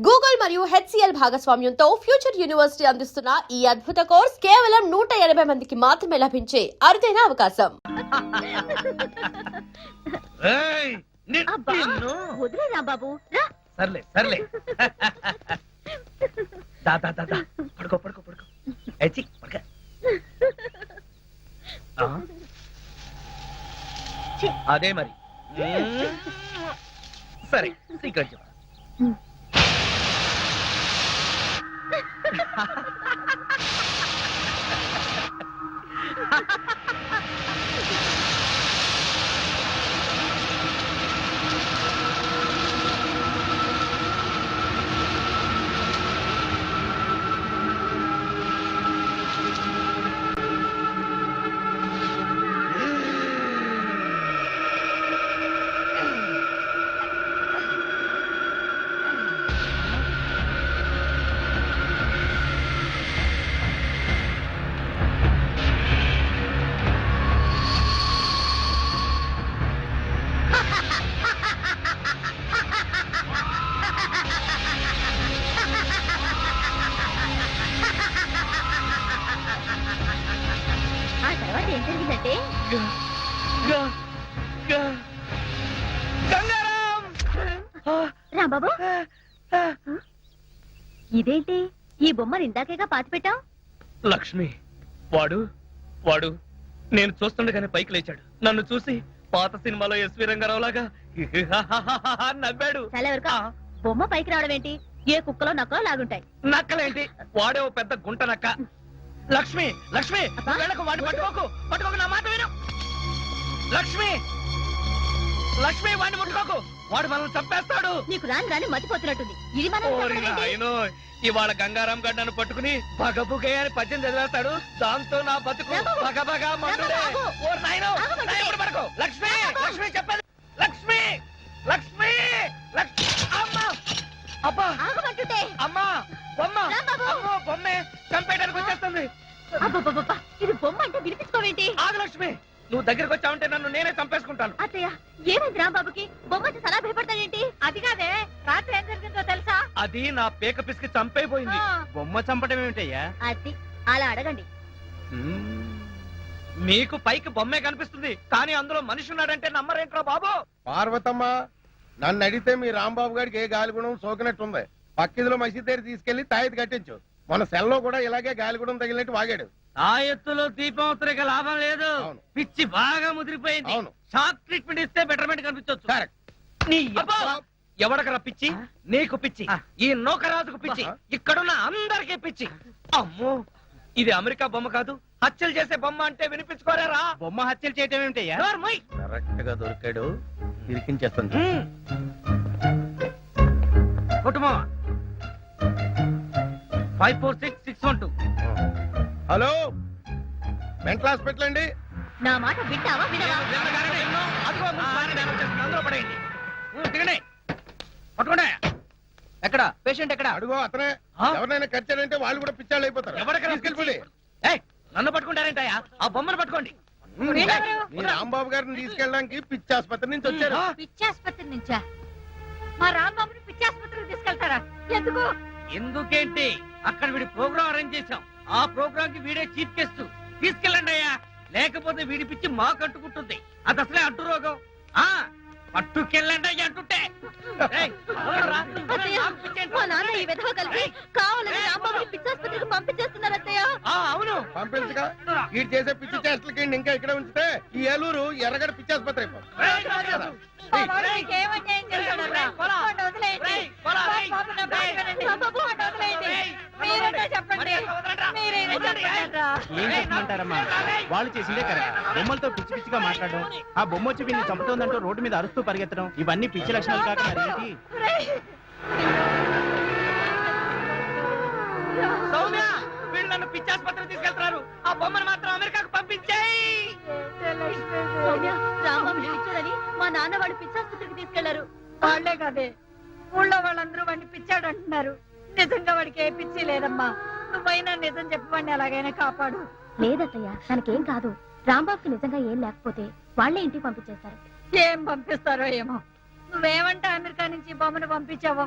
Google మరియు HCL భాగస్వామ్యంతో future university అందిస్తున్న ఈ అద్భుత కోర్స్ కేవలం 180 మందికి మాత్రమే లభించే అరుదైన అవకాశం. వదిలేరా బాబు రా. సర్లే సర్లే దాదా దాదా పడుకో పడుకో పడుకో ఏచి పడుకో. అదే మరి సరే సీక్రెట్ చెప్పు. ఆ తర్వాత ఏం జరిగిందంటే రాంబాబు ఇదేంటి ఈ బొమ్మను ఇందాకేగా పాతి పెట్టావు. లక్ష్మి వాడు వాడు నేను చూస్తుండగానే పైకి లేచాడు. నన్ను చూసి పాత సినిమాలో ఎస్వి రంగారావు లాగా నవ్వాడు. చాలా వరకు బొమ్మ పైకి రావడం ఏంటి? ఏ కుక్కలో నక్కలో లాగుంటాయి. నక్కలేంటి, వాడే ఓ పెద్ద గుంట నక్క. లక్ష్మి లక్ష్మి వెళ్ళకు, వాడిని పట్టుకోకు పట్టుకోకు, నా మాట విను. లక్ష్మి లక్ష్మి వాడిని ముట్టుకోకు, వాడు మనల్ని చంపేస్తాడు. నీకు రాని రాని మతిపోతున్నట్టుంది. ఇది మనం ఓరి నాయనో, ఇవాళ గంగారాం గడ్డను పట్టుకుని బగబుగే అని పద్యం చదివేస్తాడు. దాంతో నా బతుకు బగబగా మండుడే. ఓరి నాయనో, నాయనోడు పడుకో. లక్ష్మి లక్ష్మి చెప్పేది. లక్ష్మి లక్ష్మి లక్ష్మి అమ్మా అబ్బా ఆగమంటుంటే అమ్మా బొమ్మ అమ్మో బొమ్మే చంపేయడానికి వచ్చేస్తుంది. అబ్బబ్బబ్బబ్బా, ఇది బొమ్మ అంటే వినిపించుకోవేంటి? ఆగు లక్ష్మి, నువ్వు దగ్గరికి వచ్చావంటే నన్ను నేనే చంపేసుకుంటాను. అత్తయ్య ఏమైంది రాంబాబుకి? బొమ్మ చాలా భయపడతాడేంటి? అది కాదే, రాత్రి ఏం జరిగిందో తెలుసా? అది నా పేక పిసికి చంపైపోయింది. బొమ్మ చంపడం ఏమిటయ్యా? అది అలా అడగండి. మీకు పైకి బొమ్మే కనిపిస్తుంది, కానీ అందులో మనిషి ఉన్నాడంటే నమ్మరేంట్రా బాబు. పార్వతమ్మ, నన్ను అడిగితే మీ రాంబాబు గారికి ఏ గాలిగుణం సోకినట్టుంది. పక్కిదిలో మసీదు దగ్గర తీసుకెళ్లి తాయిది కట్టించు. మన సెల్లో కూడా ఇలాగే గాలిగుణం తగిలినట్టు వాగాడు. ఆ ఎత్తులో దీపం ఉత్తరిక లాభం లేదు. అవును. పిచ్చి బాగా ముదిరిపోయింది. అవును. షాక్ ట్రీట్మెంట్ ఇస్తే బెటర్మెంట్ కనిపించవచ్చు. కరెక్ట్. ఎవడకరా పిచ్చి? నీకు పిచ్చి, ఈ నౌకరాజుకు పిచ్చి, ఇక్కడున్న అందరికీ పిచ్చి. అమ్మో, ఇది అమెరికా బొమ్మ కాదు, హత్యలు చేసే బొమ్మ అంటే వినిపించుకోరేరా. బొమ్మ హత్యలు చేయటం ఏమిటయ్యా? కరెక్ట్ గా దొరికాడు, ఇరికించేస్తాను. కుటుంబం 546612. హలో, మెంటల్ హాస్పిటల్ అండి. నా మాట వింటావా వినవా? ఎక్కడ పేషెంట్ ఎక్కడ? అడుగో అతనే. ఎవరినైనా కచ్చాడంటే వాళ్ళు కూడా పిచ్చాళ్ళు అయిపోతారు. తీసుకెళ్ళిపోయి. నన్ను పట్టుకుంటారేంటయ్యా? ఆ బొమ్మను పట్టుకోండి. మీ రాంబాబు గారిని తీసుకెళ్ళడానికి పిచ్చి ఆసుపత్రి నుంచి వచ్చారు. పిచ్చాసుపత్రి నుంచా? మా రాంబాబుని పిచ్చాసుపత్రికి తీసుకెళ్తారా? ఎందుకు? ఎందుకేంటి, అక్కడ వీడి ప్రోగ్రామ్ అరేంజ్ చేశాం. ఆ ప్రోగ్రామ్ కి వీడే చీఫ్ గెస్ట్. తీసుకెళ్ళండి అయ్యా, లేకపోతే వీడి పిచ్చి మాకు అంటుకుంటుంది. అది అసలే అంటు రోగం. పట్టుకెళ్ళండి అయ్యా అంటుంటే. మా నాన్న ఈ విధవ కలిసి కావాలని రాంబాబుని పిచ్చాసుపత్రికి పంపించేస్తున్నారు అత్తయ్య. అవును, పంపించగా వీడు చేసే పిచ్చి చేష్టలకి ఇంకా ఇక్కడ ఉంచితే ఈ ఏలూరు ఎర్రగడ పిచ్చి ఆసుపత్రి అయిపోతుంది. చెప్పంటారమ్మా, వాళ్ళు చేసిందే కరెక్ట్. బొమ్మలతో పిచ్చి పిచ్చిగా మాట్లాడడం, ఆ బొమ్మ వచ్చి వీళ్ళని చంపుతోందంటూ రోడ్డు మీద అరుస్తూ పరిగెత్తడం, ఇవన్నీ పిచ్చి లక్షణాలు కాక మరేంటి? సౌమ్య, వీళ్ళు నన్ను పిచ్చాసుపత్రికి తీసుకెళ్తున్నారు. ఆ బొమ్మను మాత్రం అమెరికాకు పంపించేయి. సౌమ్య, రాంబాబుని పిచ్చాడని మా నాన్న వాడు పిచ్చాసుపత్రికి తీసుకెళ్లారు. వాళ్లే కదే, ఊళ్ళో వాళ్ళందరూ వాడిని పిచ్చాడు అంటున్నారు. నిజంగా వాడికి ఏ పిచ్చి లేదమ్మా. నువ్వైనా నిజం చెప్పి వాడిని ఎలాగైనా కాపాడు. లేదత్తయ్య, తనకేం కాదు. రాంబాబుకి నిజంగా ఏం లేకపోతే వాళ్లే ఇంటికి పంపించేస్తారు. ఏం పంపిస్తారో ఏమో. నువ్వేమంటే అమెరికా నుంచి బొమ్మను పంపించావో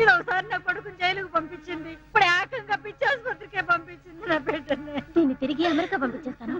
ఇది ఒకసారి నా కొడుకుని జైలుకు పంపించింది, ఇప్పుడు ఏకంగా పిచ్చి ఆసుపత్రికే పంపించింది నా బిడ్డని. దీన్ని తిరిగి అమెరికా పంపించేస్తాను.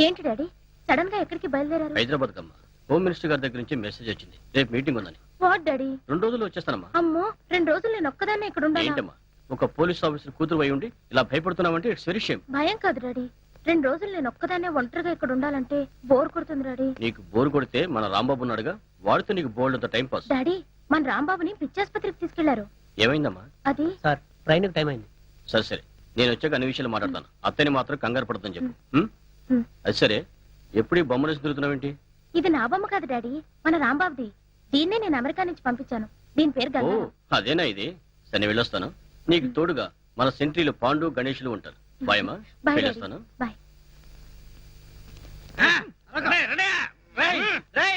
ఏంటి డాడీ సడన్ గా ఎక్కడికి బయలుదేరారు? హైదరాబాద్ కమ్మా. హోమ్ మినిస్టర్ గారి దగ్గర నుంచి మెసేజ్ వచ్చింది, రేపు మీటింగ్ ఉందని. What daddy? 2 రోజుల్లో వచ్చేస్తానమ్మా. అమ్మో 2 రోజులు నేను ఒక్కదాన్ని ఇక్కడ ఉండాలా? ఏంటమ్మా, ఒక పోలీస్ ఆఫీసర్ కూతురు అయి ఉండి ఇలా భయపడుతున్నావంటే ఇట్స్ వెరీ షేమ్. భయం కాదు డాడీ, 2 రోజులు నేను ఒక్కదాన్నే ఒంటరిగా ఇక్కడ ఉండాలంటే బోర్ కొడుతుంది డాడీ. నీకు బోరు కొడితే మన రాంబాబు ఉన్నాడుగా, వాడితో నీకు బోల్డ్ అంత టైం పాస్. డాడీ మన రాంబాబుని పిచ్చాసుపత్రికి తీసుకెళ్లారు. ఏమైందమ్మా? అది సార్ ట్రైన్ టైం అయింది. సరే సరే, నేను వచ్చాక అన్ని విషయాలు మాట్లాడతాను. అత్తని మాత్రం కంగారు పడుతుందని చెప్పు. హ్మ్. అది సరే, ఎప్పుడు ఈ బొమ్మలు వేసి తిరుగుతున్నావేంటి? ఇది నా బొమ్మ కాదు డాడీ, మన రాంబాబుది. దీన్నే నేను అమెరికా నుంచి పంపించాను. దీని పేరు ఓ గంగా. అదేనా ఇది? సరే నేను వెళ్ళొస్తాను. నీకు తోడుగా మన సెంట్రీలు పాండు గణేషులు ఉంటారు. బాయమ్మా, బాయ్ డాడీ. వెళ్ళొస్తాను. బాయ్.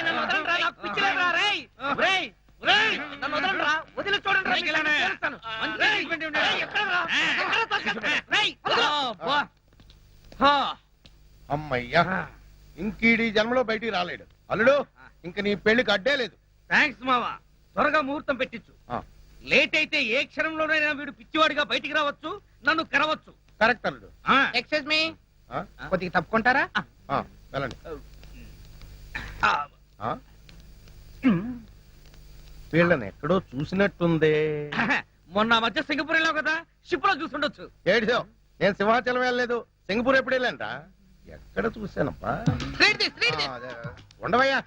నన్ను వదలండిరా, నాకు పిచ్చి లేదురా, రేయ్. రేయ్, రేయ్, నన్ను వదలండిరా, వదిలి చూడండిరా, మీకు నేను చేస్తాను. మంచి ట్రీట్మెంట్ ఇవ్వండి. రేయ్, ఎక్కడరా? ఎక్కడ తోసేస్తా? రేయ్, వదలు. అబ్బా. హా. అమ్మయ్యా, ఇంకీడి జన్మలో బయటికి రాలేడు. అల్లుడు, ఇంక నీ పెళ్లికి అడ్డే లేదు. థాంక్స్ మావా, త్వరగా ముహూర్తం పెట్టించు. ఆ. లేట్ అయితే ఏ క్షణంలోనైనా వీడు పిచ్చివాడిగా బయటికి రావచ్చు, నన్ను కరవచ్చు. కరెక్ట్ అల్లుడు. ఎక్స్క్యూజ్ మీ, ఆ? కొద్దిగా తప్పుకుంటారా? ఆ, వెళ్ళండి. ఆ? వీళ్ళని ఎక్కడో చూసినట్టుందే. మొన్న మధ్య సింగపూర్ వెళ్ళావు కదా, షిప్ లో చూసుండొచ్చు. ఏడిసో, నేను సింహాచలం వెళ్ళలేదు, సింగపూర్ ఎప్పుడు వెళ్ళానంట. ఎక్కడ చూశానప్పా? ఆ, అదే. ఉండవయ్యా.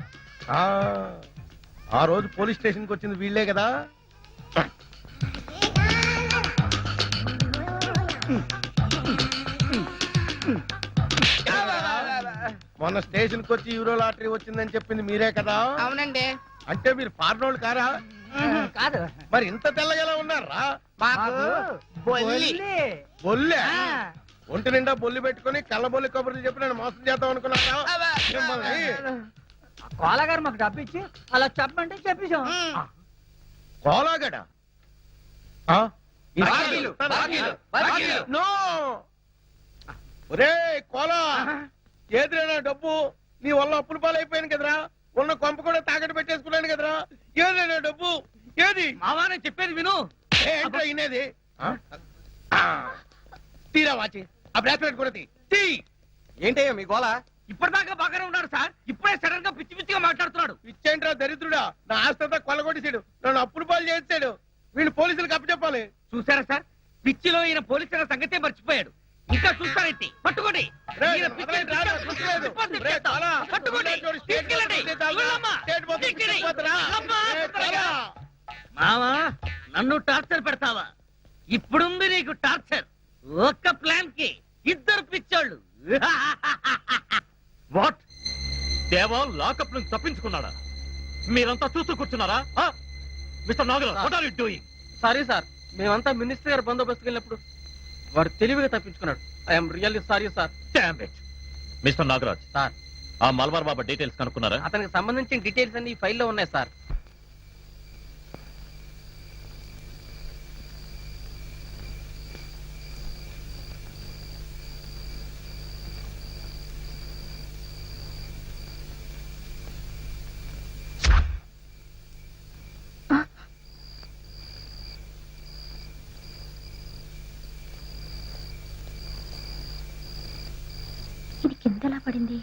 ఆ రోజు పోలీస్ స్టేషన్ కి వచ్చింది వీళ్ళే కదా. మొన్న స్టేషన్ కి వచ్చి యూరో లాటరీ వచ్చిందని చెప్పింది మీరే కదా. అవునండి. అంటే మీరు ఫారినోళ్ళు కారా? కాదు, మరి ఇంత తెల్లగలా ఉన్నారా? బొల్లే ఒంటి నిండా బొల్లి పెట్టుకుని కళ్ళబొల్లి కబుర్లు చెప్పి నేను మోసం చేద్దాం అనుకున్నారా? మిమ్మల్ని కోలాగారు మాకు డబ్బు ఇచ్చి అలా చెప్పమంటే చెప్పేశాం. కోలాగడ. ఆ? బాకీలు, బాకీలు, బాకీలు. నో! ఒరేయ్ కోలా, ఏదిరా డబ్బు? నీ వల్ల అప్పుల పాలైపోయాను కదరా, ఉన్న కొంప కూడా తాకట్టు పెట్టేసుకున్నాను కదరా. ఏదైనా డబ్బు ఏది? మావానే చెప్పేది విను. ఏంట్రా ఇనేది? తీరా వాచి, ఆ బ్రాస్లెట్ కూడా తీ. ఏంటయ్యా మీ గోల? ఇప్పటిదాకా బాగానే ఉన్నాడు సార్, ఇప్పుడే సడన్ గా పిచ్చి పిచ్చిగా మాట్లాడుతున్నాడు. ఇచ్చేంట్రా దరిద్రుడా, నా ఆస్తంతా కొల్లగొట్టేసాడు, నన్ను అప్పుల పాలు చేసాడు. వీళ్ళు పోలీసులకు అప్పచెప్పాలి. చూసారా సార్, పిచ్చిలో ఈయన పోలీసుల సంగతే మర్చిపోయాడు. ఇంకా చూస్తారేంటి? పట్టుకోండి. రేయ్, ఈయన పిచ్చి వదలండి, రారా, చూసుకోలేదు. రిపోర్ట్ రేయ్, తెచ్చేస్తా. చాలా. పట్టుకోండి, చూడు, స్టేట్ తీసుకెళ్ళండి. పోలీస్ స్టేషన్ వెళ్ళమ్మా. స్టేట్ పోలీస్ తీసుకెళ్ళి. పోతురా. వెళ్ళమ్మా, రేయ్, త్వరగా. చాలా. మావా, నన్ను టార్చర్ పెడతావా? ఇప్పుడుంది నీకు టార్చర్. ఒక్క ప్లాన్ కి 2 పిచ్చోళ్ళు. వాట్? దేవా లాకప్ నుంచి తప్పించుకున్నాడా? మీరంతా చూస్తూ కూర్చున్నారా? Mister Nagaraj, what are you doing? Sorry sir, మేమంతా మినిస్టర్ గారు బందోబస్తుకి వెళ్ళినప్పుడు వాడు తెలివిగా తప్పించుకున్నాడు. I'm really sorry sir. Damn it. Mister Nagaraj, sir, ఆ మల్బార్ బాబా డీటెయిల్స్ కనుక్కున్నారా? అతనికి సంబంధించిన డీటెయిల్స్ అన్ని ఈ ఫైల్లో ఉన్నాయి సార్. ఇది కిందలా పడింది.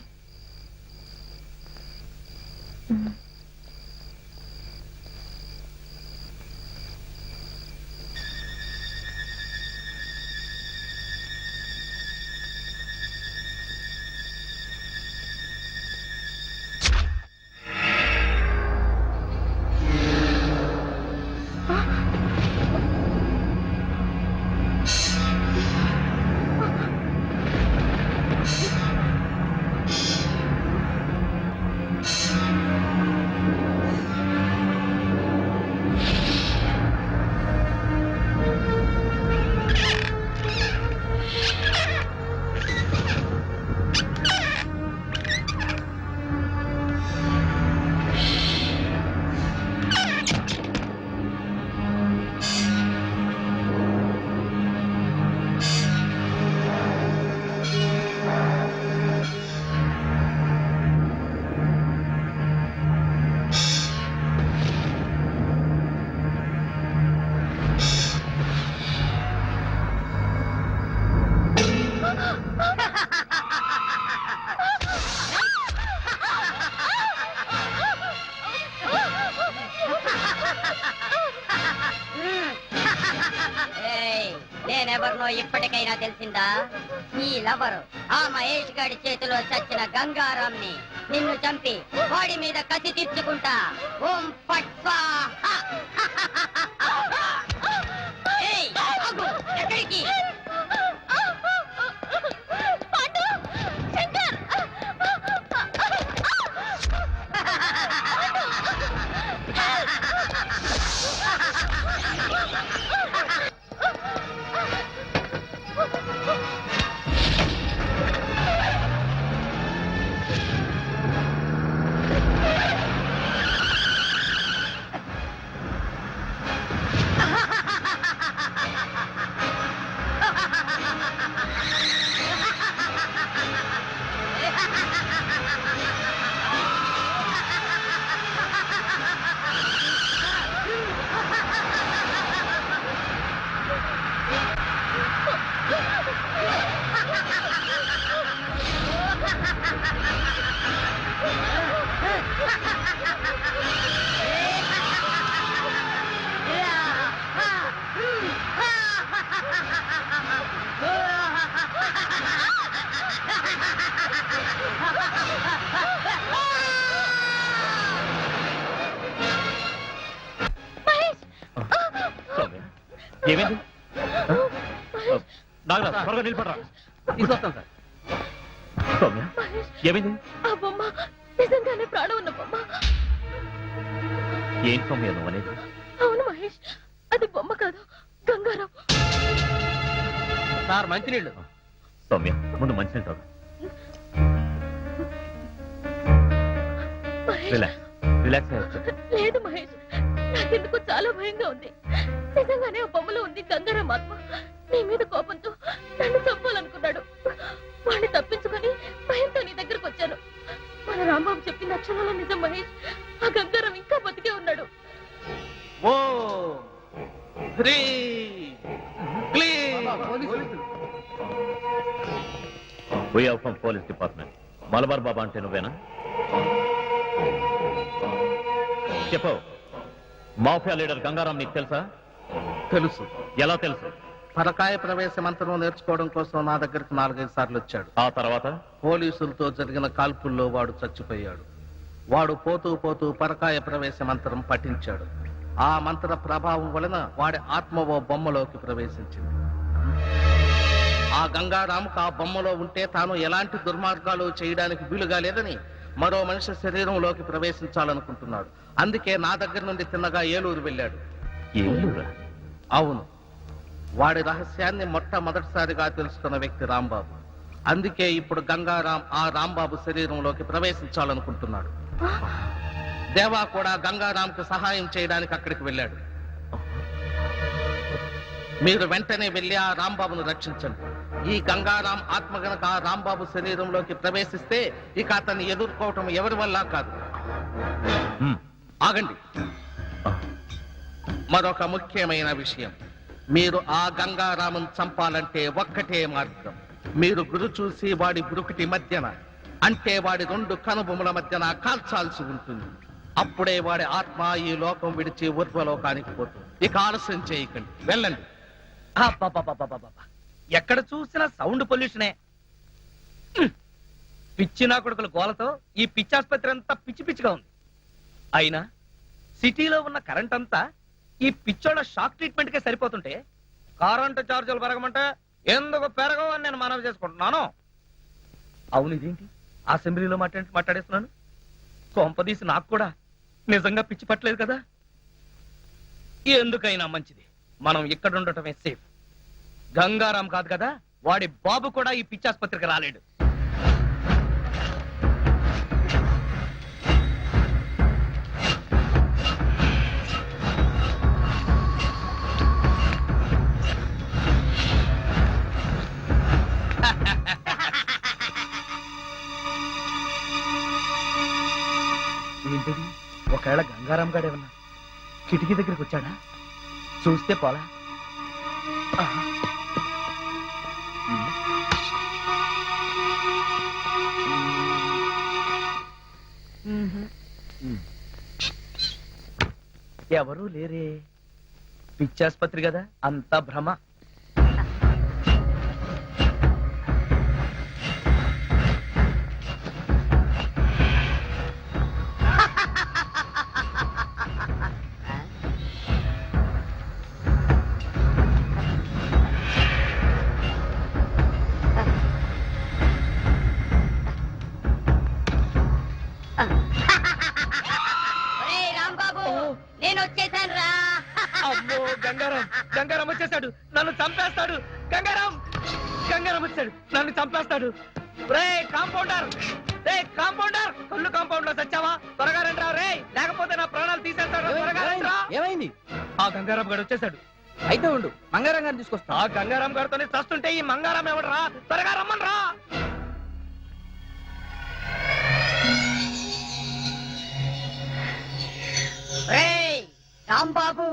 ఎవరో ఇప్పటికైనా తెలిసిందా? నీ లవరు ఆ మహేష్ గారి చేతిలో చచ్చిన గంగారాంని నిన్ను చంపి వాడి మీద కసి తీర్చుకుంటా. ఓం ఫట్ స్వాహా. ఏయ్, ఆగు. ఎక్కడికి? ఏమైంది? నాగరాజ్, త్వరగా నిలబడరా. తీసుకొస్తాను సార్. సౌమ్య, ఏమైంది? ఆ బొమ్మ నిజంగానే ప్రాణం ఉన్న బొమ్మ. ఏం సౌమ్య నువ్వు అనేది? అవును మహేష్, అది బొమ్మ కాదు, గంగారాం. సార్ మంచినీళ్ళు. సౌమ్య, ముందు మంచినీళ్ళు తాగు. మహేష్, రిలాక్స్ లేదు మహేష్, నాకెందుకు చాలా భయంగా ఉంది. నిజంగానే ఆ బొమ్మలో ఉంది గంగారాం ఆత్మ. నీ మీద కోపంతో నన్ను చంపాలనుకున్నాడు. వాడిని తప్పించుకొని భయంతో నీ దగ్గరకు వచ్చాను. మన రాంబాబు చెప్పిన అక్షరాల నిజం మహేష్. ఆ గంగారాం ఇంకా బతికే ఉన్నాడు. ఓ శ్రీ from police department. Malabar Baba అంటే నువ్వేనా? చెప్పు. మాఫియా లీడర్ గంగారాం నీకు తెలుసా? తెలుసు. ఎలా తెలుసు? పరకాయ ప్రవేశ మంత్రం నేర్చుకోవడం కోసం నా దగ్గరికి 4-5 సార్లు వచ్చాడు. ఆ తర్వాత పోలీసులతో జరిగిన కాల్పుల్లో వాడు చచ్చిపోయాడు. వాడు పోతూ పోతూ పరకాయ ప్రవేశ మంత్రం పఠించాడు. ఆ మంత్ర ప్రభావం వలన వాడి ఆత్మ ఓ బొమ్మలోకి ప్రవేశించింది. ఆ గంగారాముకు ఆ బొమ్మలో ఉంటే తాను ఎలాంటి దుర్మార్గాలు చేయడానికి వీలుగా లేదని మరో మనిషి శరీరంలోకి ప్రవేశించాలనుకుంటున్నాడు. అందుకే నా దగ్గర నుండి తిన్నగా ఏలూరు వెళ్ళాడు. ఏలూరా? అవును. వాడి రహస్యాన్ని మొట్టమొదటిసారిగా తెలుసుకున్న వ్యక్తి రాంబాబు. అందుకే ఇప్పుడు గంగారాం ఆ రాంబాబు శరీరంలోకి ప్రవేశించాలనుకుంటున్నాడు. దేవా కూడా గంగారాంకు సహాయం చేయడానికి అక్కడికి వెళ్ళాడు. మీరు వెంటనే వెళ్ళి ఆ రాంబాబును రక్షించండి. ఈ గంగారాం ఆత్మ గనక ఆ రాంబాబు శరీరంలోకి ప్రవేశిస్తే ఇక అతన్ని ఎదుర్కోవటం ఎవరి వల్ల కాదు. ఆగండి. మరొక ముఖ్యమైన విషయం, మీరు ఆ గంగారామును చంపాలంటే ఒక్కటే మార్గం. మీరు గురు చూసి వాడి బురుకుటి మధ్యన, అంటే వాడి 2 కనుబొమ్మల మధ్యన కాల్చాల్సి ఉంటుంది. అప్పుడే వాడి ఆత్మ ఈ లోకం విడిచి ఊర్ధ్వలోకానికి పోతుంది. ఇక ఆలస్యం చేయకండి, వెళ్ళండి. ఎక్కడ చూసినా సౌండ్ పొల్యూషనే. పిచ్చి నా కొడుకుల గోలతో ఈ పిచ్చి ఆసుపత్రి అంతా పిచ్చి పిచ్చిగా ఉంది. అయినా సిటీలో ఉన్న కరెంట్ అంతా ఈ పిచ్చోళ్ళ షాక్ ట్రీట్మెంట్ కే సరిపోతుంటే కరెంటు ఛార్జీలు పెరగమంటే ఎందుకు పెరగవు అని నేను మనవి చేసుకుంటున్నాను. అవును, ఇదేంటి అసెంబ్లీలో మాట్లాడేస్తున్నాను? కొంపదీసి నాకు కూడా నిజంగా పిచ్చి పట్టలేదు కదా. ఎందుకైనా మంచిది మనం ఇక్కడ ఉండటమే సేఫ్. గంగారాం కాదు కదా, వాడి బాబు కూడా ఈ పిచ్చి ఆసుపత్రికి రాలేడు. ఏంటది? ఒకవేళ గంగారాం గాడేమన్నా కిటికీ దగ్గరికి వచ్చాడా? చూస్తే పోలా. ఎవరూ లేరే. పిచ్చాసుపత్రి కదా, అంతా భ్రమ. రాంబాబు నేను వచ్చేసాను రా. అమ్మో గంగారాం గంగారాం వచ్చేసాడు, నన్ను చంపేస్తాడు. గంగారాం గంగారాం వచ్చాడు, నన్ను చంపేస్తాడు. రే కాంపౌండర్, రే కాంపౌండర్, కళ్ళు కాంపౌండ్ లో చచ్చావా? త్వరగా రండి రే, లేకపోతే నా ప్రాణాలు తీసేస్తాడు. త్వరగా రండి రా. ఏమైంది? ఆ గంగారాం గారు వచ్చేసాడు. అయితే ఉండు, మంగారం గారిని తీసుకొస్తా. ఆ గంగారాం గారితోనే చస్తుంటే ఈ మంగారాం ఎవడరా? త్వరగా రమ్మని రా. రాంబాబు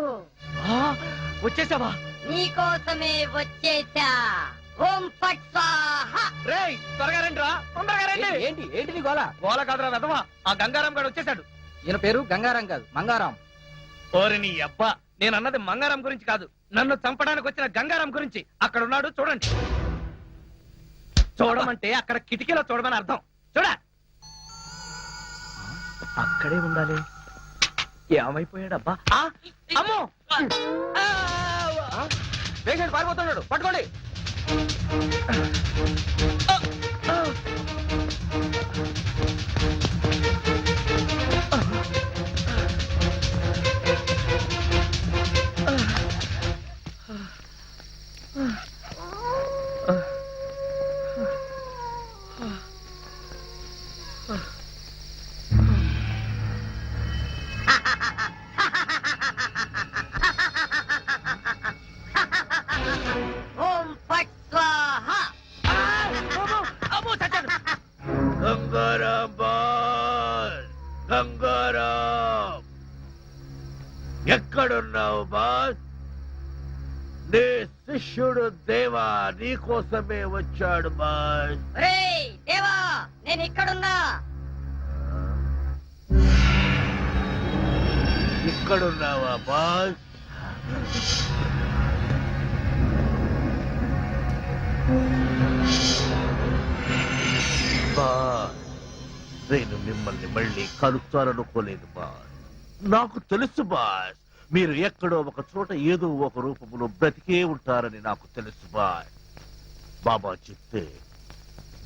ఆ, వచ్చేసావా? నీకోసమే వచ్చేసా. ఓం ఫట్ స్వాహా. రే త్వరగా రండి రా, తొందరగా రండి. ఏంటి ఏంటి నీ గోల? గోల కాదురా వెధవా, ఆ గంగారాం గారు వచ్చేసాడు. ఈయన పేరు గంగారం కాదు, మంగారాం. ఓరి నీ అబ్బా, నేను అన్నది మంగారాం గురించి కాదు, నన్ను చంపడానికి వచ్చిన గంగారాం గురించి. అక్కడ ఉన్నాడు చూడండి. చూడమంటే అక్కడ కిటికీలో చూడమని అర్థం. చూడ, అక్కడే ఉండాలి. ఏమైపోయాడబ్బా? అమ్మో, పేషెంట్ పారిపోతున్నాడు, పట్టుకోండి. ఓం ఫట్ స్వాహా. అమ్మో చచ్చాడు. గంగారాం బాస్, గంగారాం ఎక్కడున్నావు బాస్? నీ శిష్యుడు దేవా నీకోసమే వచ్చాడు బాస్. రేయ్ దేవా, నేను ఇక్కడున్నా. ఇక్కడున్నావా బాస్? బాస్, నేను మిమ్మల్ని మళ్ళీ కలుస్తాననుకోలేదు బాస్. నాకు తెలుసు బాస్, మీరు ఎక్కడో ఒక చోట ఏదో ఒక రూపంలో బ్రతికే ఉంటారని నాకు తెలుసు బాస్. బాబా చెప్తే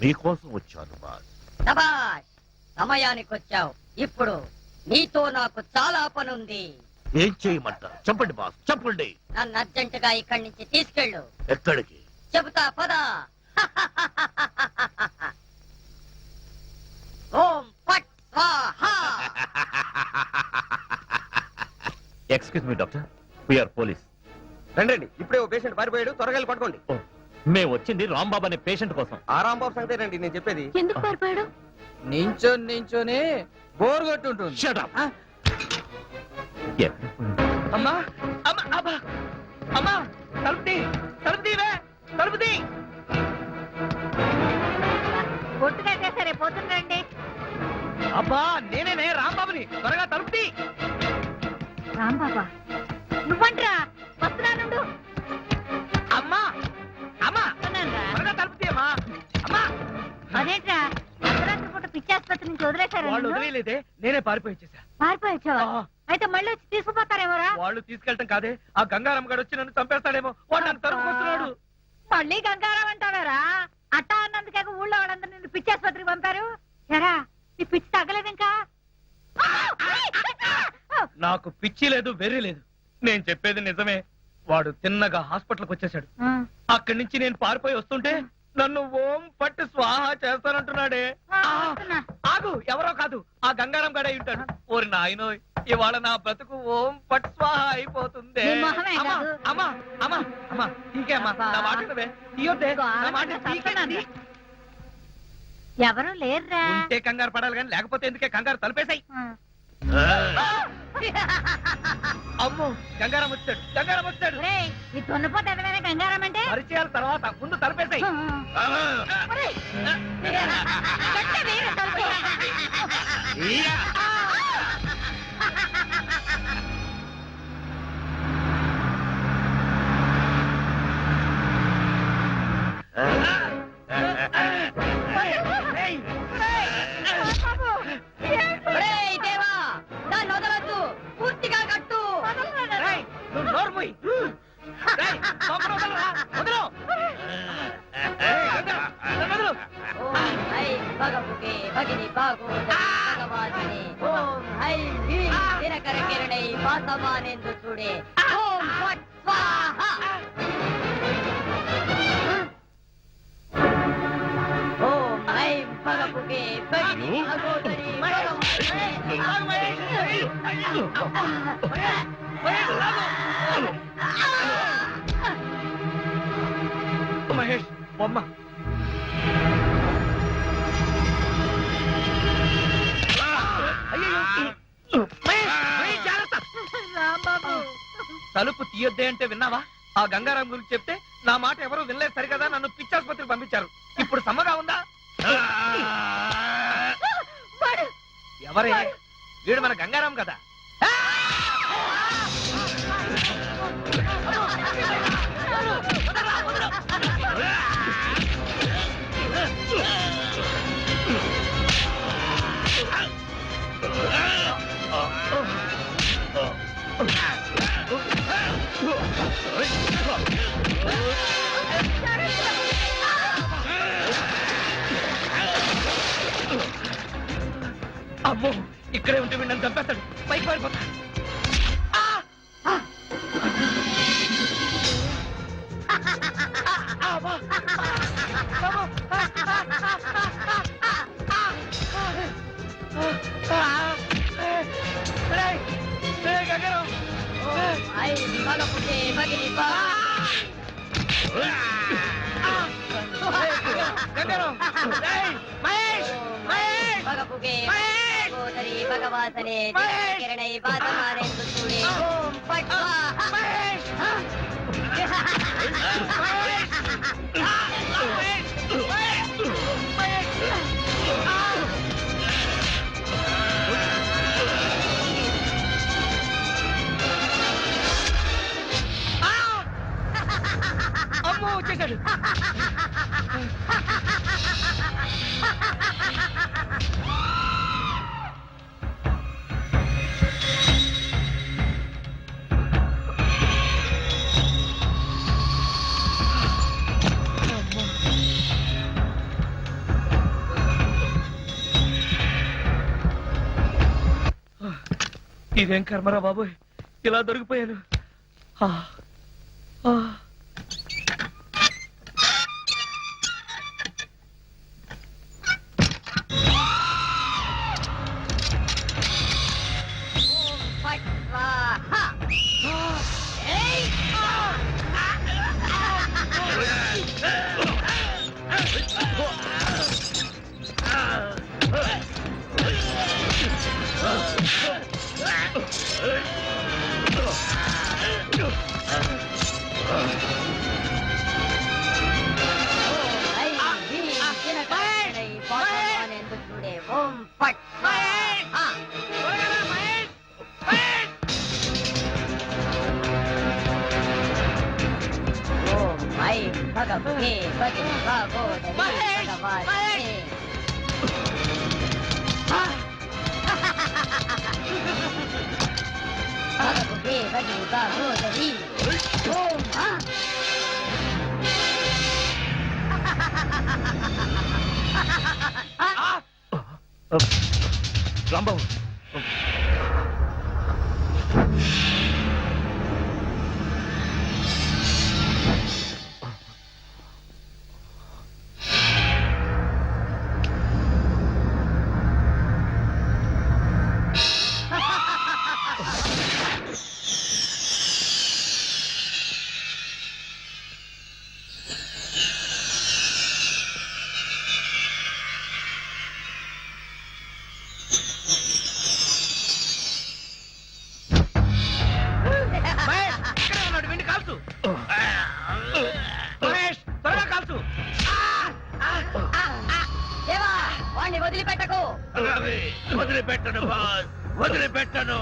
మీకోసం వచ్చాను బాస్. శభాష్, సమయానికి వచ్చావు. ఇప్పుడు నీతో నాకు చాలా పనుంది. ఏం చేయమంటారు? చెప్పండి బాస్, చెప్పండి. నన్ను అర్జెంటుగా ఇక్కడి నుంచి తీసుకెళ్ళు. ఎక్కడికి? చెబుతా పద. ఓం ఫట్ స్వాహా. Excuse me doctor, we are police. రండి, ఇప్పుడే ఓ పేషెంట్ పారిపోయాడు, త్వరగా వెళ్ళి పట్టుకోండి. మేము వచ్చింది రాంబాబు అనే పేషెంట్ కోసం. ఆ రాంబాబు సంగతే రండి నేను చెప్పేది. ఎందుకు పారిపోయాడు? నించొని బోర్ కొట్టుంటుంది. Shut up. అమ్మా అమ్మా అబ్బా, అమ్మా తలుపుతీ, తలుపుతీవే, తలుపుతీ. పొట్టుగా సరే పోతుందండి. అబ్బా నేనే రాంబాబుని, త్వరగా తలుపుతీ. రాంబాబా నువ్వంట్రా, వస్తున్నానుండు. అమ్మా అమ్మా త్వరగా తలుపుతీ అమ్మా. అమ్మా అదేంట్రా అర్ధరాత్రి పూట పిచ్చాసుపత్రి నుంచి వదిలేశారు. వాళ్ళు వదిలేదే, నేనే పారిపోయి వచ్చేసా. పారిపోయొచ్చావా? ఆ. అయితే మళ్ళీ వచ్చి తీసుకుపోతారేమోరా? వాళ్ళు తీసుకెళ్ళటం కాదే, ఆ గంగారాం గారు వచ్చి నన్ను చంపేస్తాడేమో. వాడు నన్ను తరుముకొస్తున్నాడు. మళ్ళీ గంగారాం అంటాడారా? అట్టా అన్నందుకే ఊళ్ళో వాళ్ళందరూ నిన్ను పిచ్చాసుపత్రికి పంపారు. ఎరా నీ పిచ్చి తగ్గలేదు ఇంకా? నాకు పిచ్చి లేదు, వెర్రి లేదు. నేను చెప్పేది నిజమే. వాడు తిన్నగా హాస్పిటల్కి వచ్చేసాడు. అక్కడి నుంచి నేను పారిపోయి వస్తుంటే నన్ను ఓం పట్టు స్వాహా చేస్తానంటున్నాడే. ఆగు, ఎవరో కాదు, ఆ గంగారాం గడే ఉంటాడు. ఓరి నాయనో, ఇవాళ నా బ్రతుకు ఓం పట్టు స్వాహా అయిపోతుంది. నీ మొహమే అమ్మా కాదు. అమ్మా అమ్మా అమ్మా, తీకే అమ్మా, నా మాట వినవే. తీయొద్దే, నా మాట తీకే. ఎవరు లేరురా. ఉంటే కంగారు పడాలి కానీ లేకపోతే ఎందుకే కంగారు? తలుపేసాయి. అమ్మో గంగారాం వచ్చాడు, గంగారాం వచ్చాడు. ఒరేయ్, ఈ దున్నపోత ఎదవైనా గంగారాం అంటే? పరిచయాల తర్వాత ముందు తలుపేసాయి. ఒరేయ్, గట్టిగా వేయరా తలుపు. రేయ్ దేవా, నన్ను వదలొద్దు, పూర్తిగా కట్టు. రేయ్, నువ్వు నోరు మూయ్. రేయ్, తొక్కను వదలరా, వదలు. రేయ్, నన్ను వదలు. ఓం ఐ భగభుగే భగిని భాగో భగవాన్ భగవాసనే ఓం ఐం హ్రీం దినకర కిరణై వాసమానేందు చూడే ఓం ఫట్ స్వాహా ఓం ఐం భగపుగే భగిని భగోదరి మహేష్ బొమ్మ రాంబాబు తలుపు తీయొద్దే అంటే విన్నావా? ఆ గంగారాం గురించి చెప్తే నా మాట ఎవరు వినలేదు సరికదా, నన్ను పిచ్చాసుపత్రికి పంపించారు. ఇప్పుడు సమ్మగా ఉందా? ఎవరే వీడు? మన గంగారాం కదా. అమ్మో, ఇక్కడే ఉంటే వీడిని చంపేస్తాడు. పైకి పారిపోతా. గంగారాం, ఐం భగపుగే భగిని గంగారాం, మహేష్, మహేష్, భగపుగే మహేష్, భగోదరి భగవాసనే దినకర కిరణై వాసమానేందు చూడే ఓం ఫట్ స్వాహా మహేష్, అమ్మో వచ్చేసాడు. ఇదేం కర్మరా బాబు, ఇలా దొరికిపోయాను. ఫట్ స్వాహా ఐం హ్రీం దినకర కిరణై వాసమానేందు చూడే ఓం ఫట్ స్వాహా ఓం ఐం భగపుగే భగిని భగోదరి భగవాసనే భగపుగే భగిని భగోదరి ఓం రాంబాబు, మహేష్ త్వరగా కాల్చు. దేవా వాణ్ణి వదిలిపెట్టకు. వదిలిపెట్టను బాస్, వదిలిపెట్టను.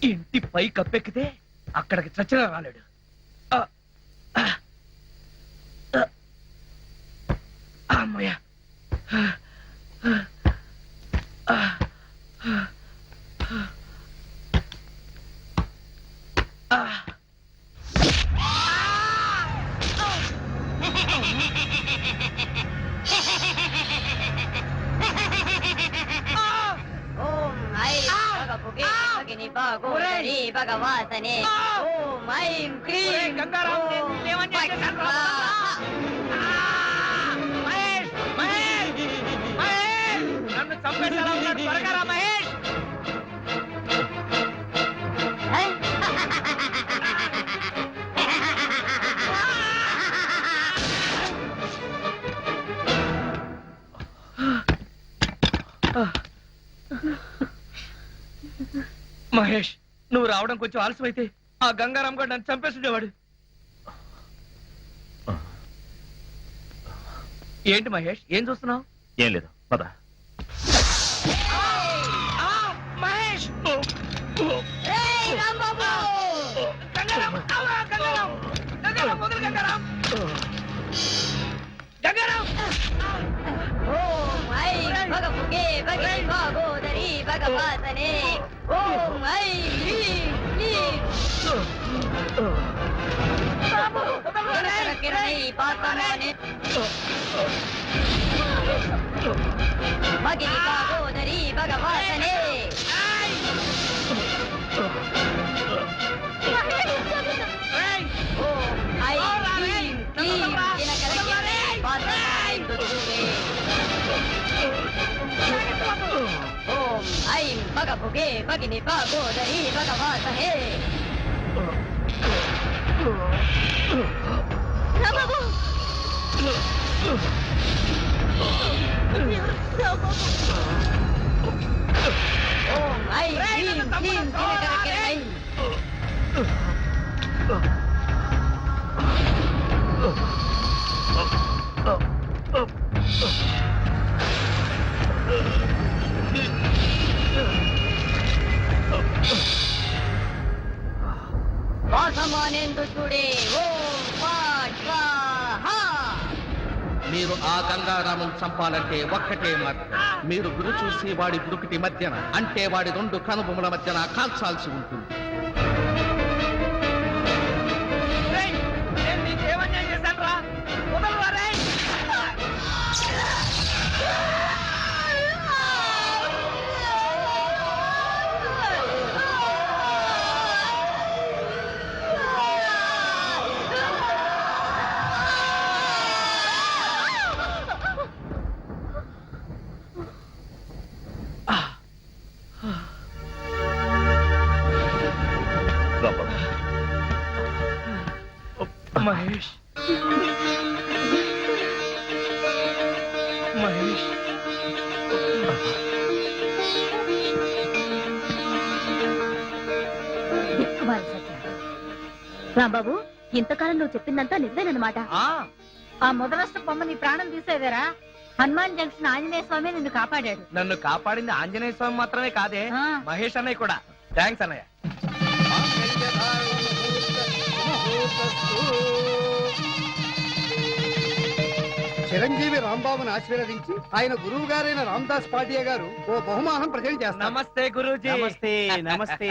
ఇంటి పై కప్పెక్కితే అక్కడికి చచ్చినా రాలేడు. అమ్మయ్యా, గోదరి భగవాసనే ఓం ఐం క్లీం ఒరేయ్ గంగారాం, నేను నిన్నేమని చేశాను రా? మహేష్, మహేష్, మహేష్, నన్ను చంపేసేలా ఉన్నాడు. త్వరగా రా మహేష్. మహేష్, నువ్వు రావడం కొంచెం ఆలస్యం అయితే ఆ గంగారాం గారు నన్ను చంపేస్తుండేవాడు. ఏంటి మహేష్, ఏం చూస్తున్నావు? ఏం లేదు పద. మహేష్, గంగారాం, గంగారాం, గంగారాం, వదిలు గంగారాం. గంగారాం, ఓం ఐం భగభుగే భగని గోదరి భగవాసనే ఓం ఐం క్లీం క్లీం కిరణై పాతమానే భగని గోదరి భగవాసనే ఓం ఐం క్లీం క్లీం దినకర కిరణై పాతమానే దుతురే ఓం ఐం భగభుగే భగిని గోదరి భగవాసహే ఓం ఐం క్లీం క్లీం దినకర కిరణై వాసమానేందుడే ఓం పాట్ స్వాహా మీరు ఆ గంగారామం చంపాలంటే ఒక్కటే మార్గం. మీరు గురి చూసి వాడి గురుకుటి మధ్యన, అంటే వాడి రెండు కనుబొమ్మల మధ్యన కాల్చాల్సి ఉంటుంది. రేయ్, నేను నీకేమన్యాయం చేశాను రా? వదలరా రేయ్. మహేష్, మహేష్, రాంబాబు, ఇంతకాలం నువ్వు చెప్పిందంతా నిజమేనమాట. ఆ మొదలష్ట బొమ్మ నీ ప్రాణం తీసేదేరా? హనుమాన్ జంక్షన్ ఆంజనేయ స్వామి నిన్ను కాపాడాడు. నన్ను కాపాడింది ఆంజనేయ స్వామి మాత్రమే కాదే, ఆ. మహేష్ అన్నయ్య కూడా. థ్యాంక్స్ అన్నయ్య. చిరంజీవి రాంబాబును ఆశీర్వదించి ఆయన గురువు గారైన రామదాస్ పాటియా గారు ఓ బహుమానం ప్రజెంట్ చేస్తారు. నమస్తే గురూజీ. నమస్తే నమస్తే.